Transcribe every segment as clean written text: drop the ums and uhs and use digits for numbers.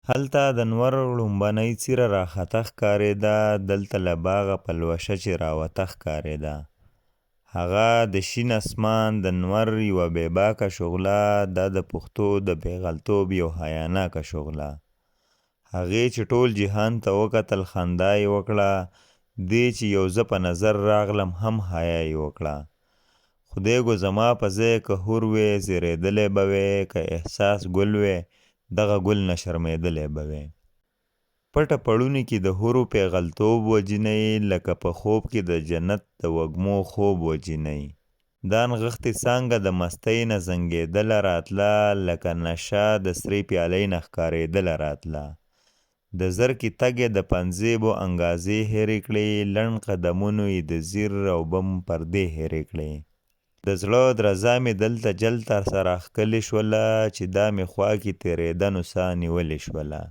هلته د نور لومبنۍ څیره راښکته ښکارېده، دلته له باغه پلوشه چې راوته ښکارېده. هغه د شین اسمان د نور یوه بېباکه شغله، دا د پښتو د پیغلتوب یو حیاناکه شغله. هغې چې ټول جهان ته وکتل خندا یې وکړه، دې چې یو زه په نظر راغلم هم حیا یې وکړه. خدایږو زما په ځای که حور وې زیږېدلی به وې، که احساس ګل وې دغه ګل نه شرمېدلی به وې. پټه پړوني کې د حورو پیغلتوب وجینی، لکه په خوب کې د جنت د وږمو خوب وجینی. دا نغښتې څانګه د مستۍ نه زنګېدله راتله، لکه نشه د سرې پیالۍ نه ښکارېدله راتله. د زرکې تګې د پنځیبو انګازې هېرې کړې، لنډ قدمونو یې د زیر او بم پردې هېرې کړې. د زړه درزا مې دلته جلته سره ښکلې شوله، چې دا مې خوا کې تېرېده نو ساه نیولې شوله.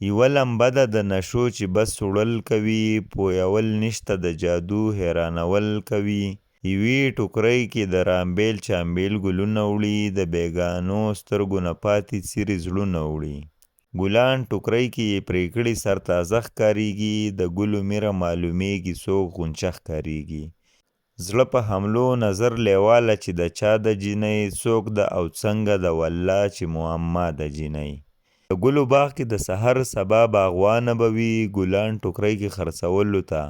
یوه لمبه ده د نشو چې بس وړل کوي، پویول نشته د جادو حیرانول کوي. یوې ټوکرۍ کې د رامبیل چامبیل ګلونه وړي، د بیګانو سترګو نه پاتې څیرې زړونه وړي. ګلان ټوکرۍ کې یې پرې کړي سر تازه ښکاریږي، د ګلو میره معلومیږي څوک غونچه ښکاریږي. زړه په حملو نظر لیواله چې د چا د جینۍ، څوک د او څنګه د والله چې معما د جینۍ. د ګلو باغ کې د سحر سبا باغوانه به وي، ګلان ټوکرۍ کې خرڅولو ته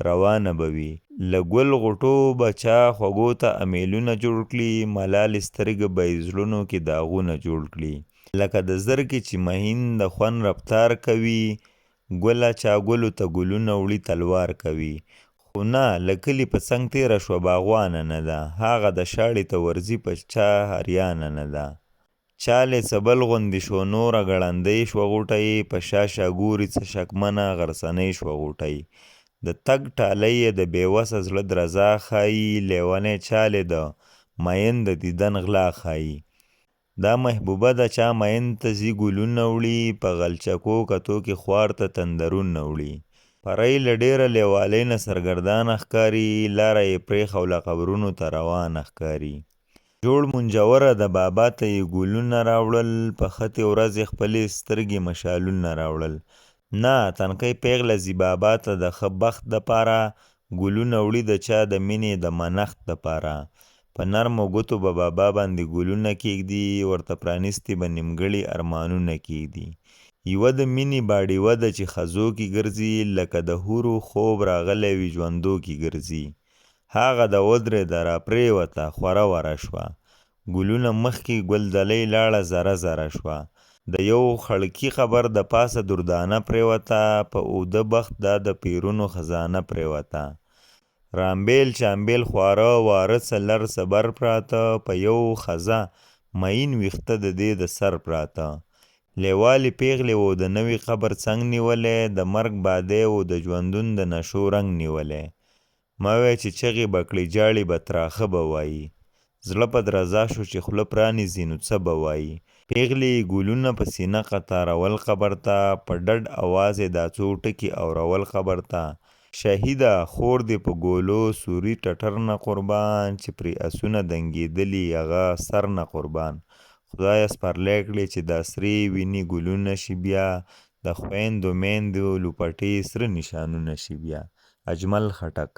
روانه به وي. له ګل غوټو به چا خوږو ته امیلونه جوړ کړي، ملالې سترګې به یې زړونو کې داغونه جوړ کړي. لکه د زرکې چې مهین د خوند رفتار کوي، ګله چا ګلو ته ګلونه وړي تلوار کوي. خو نه له کلي په څنګ تېره شوه باغوانه نه ده، هغه د شاړې ته ورځي په چا هریانه نه ده. چالې څه بل غوندې شو نوره ګړندۍ شوه غوټۍ، په شا شا ګوري څه شکمنه غرڅنۍ شوه غوټۍ. د تګ ټالی یې د بېوسه زړه درزا ښایي، لیونی چالې د مین د دیدن غلا ښایي. دا محبوبه د چا مین ته ځي ګلونه وړي، په غلچکو کتو کې خوار ته تندرونه وړي. پرۍ له ډېره لیوالۍ نه سرګردانه ښکاري، لاره یې پرېښوله قبرونو ته روانه ښکاري. جوړ منجوره د بابا ته یې ګلونه راوړل، په ختې ورځې خپلې سترګې مشالونه راوړل. نه تنکۍ پیغله ځي بابا ته د ښه بخت دپاره، ګلونه وړي د چا د مینې د منښت دپاره. په نرمو ګوتو به بابا باندې ګلونه کېږدي، ورته پرانیستي به نیمګړي ارمانونه کېږدي. یوه د مینې باډیوه ده چې خزو کې ګرځي، لکه د حورو خوب راغلی وي ژوندو کې ګرځي. هغه د ودرېده راپرېوته خوره وره شوه، ګلونه مخکې ګلدلۍ لاړه زره زره شوه. د یو خړکي قبر د پاسه دردانه پرېوته، په اوده بخت دا د پیرونو خزانه پرېوته. رامبیل چامبیل خواره واره څه لر څه بر پراته، په یو خزه مین ویښته د دې د سر پراته. لیوالې پیغلې و د نوي قبر څنګ نیولی، د مرګ بادی و د ژوندون د نشو رنګ نیولی. ما وی چې چغې به کړې جاړې به تراښه به وایي، زړه په درزا شو چې خوله پرانیزي نو څه به وایي. پیغلې ګلونه په سینه قطارول قبر ته، په ډډ اواز یې دا څو ټکي اورول قبر ته. شهیده خور دې په ګولو سوري ټټر نه قربان، چې پرې اسونه دنګېدلي هغه سر نه قربان. خدایه سپرلی کړې چې دا سرې وینې ګلونه شي بیا، د خویندو میندو لوپټې سره نشانونه شي بیا. اجمل خټک.